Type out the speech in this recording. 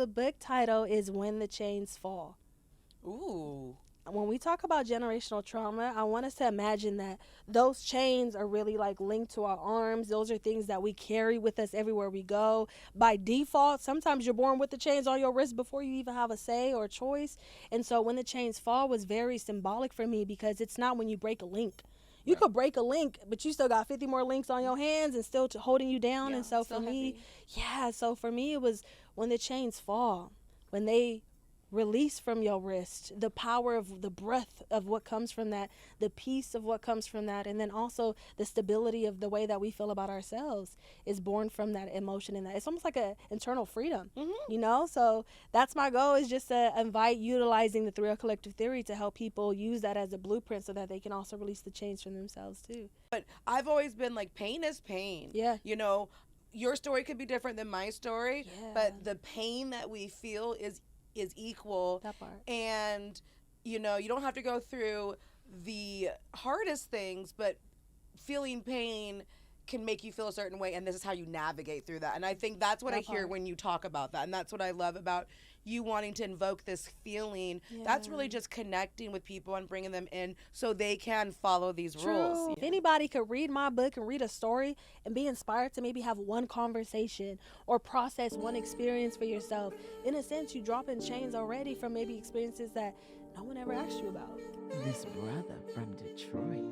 the book title is When the Chains Fall. Ooh. When we talk about generational trauma, I want us to imagine that those chains are really like linked to our arms. Those are things that we carry with us everywhere we go. By default, sometimes you're born with the chains on your wrist before you even have a say or choice. And so when the chains fall was very symbolic for me because it's not when you break a link. You could break a link, but you still got 50 more links on your hands and still holding you down. Yeah, And so still for me, heavy. so for me, it was when the chains fall, when they release from your wrist, the power of the breath of what comes from that, the peace of what comes from that, and then also the stability of the way that we feel about ourselves is born from that emotion. And that it's almost like a internal freedom, you know. So that's my goal, is just to invite utilizing the 3 collective theory to help people use that as a blueprint so that they can also release the chains from themselves too. But I've always been like, pain is pain. Yeah. You know, your story could be different than my story, Yeah. but the pain that we feel is equal. That part. And you know, you don't have to go through the hardest things, but feeling pain can make you feel a certain way, and this is how you navigate through that. And I think that's what That I hear part. when you talk about that, and that's what I love about you wanting to invoke this feeling. That's really just connecting with people and bringing them in so they can follow these rules. If anybody could read my book and read a story and be inspired to maybe have one conversation or process one experience for yourself, in a sense, you drop in chains already from maybe experiences that no one ever asked you about. This brother from Detroit.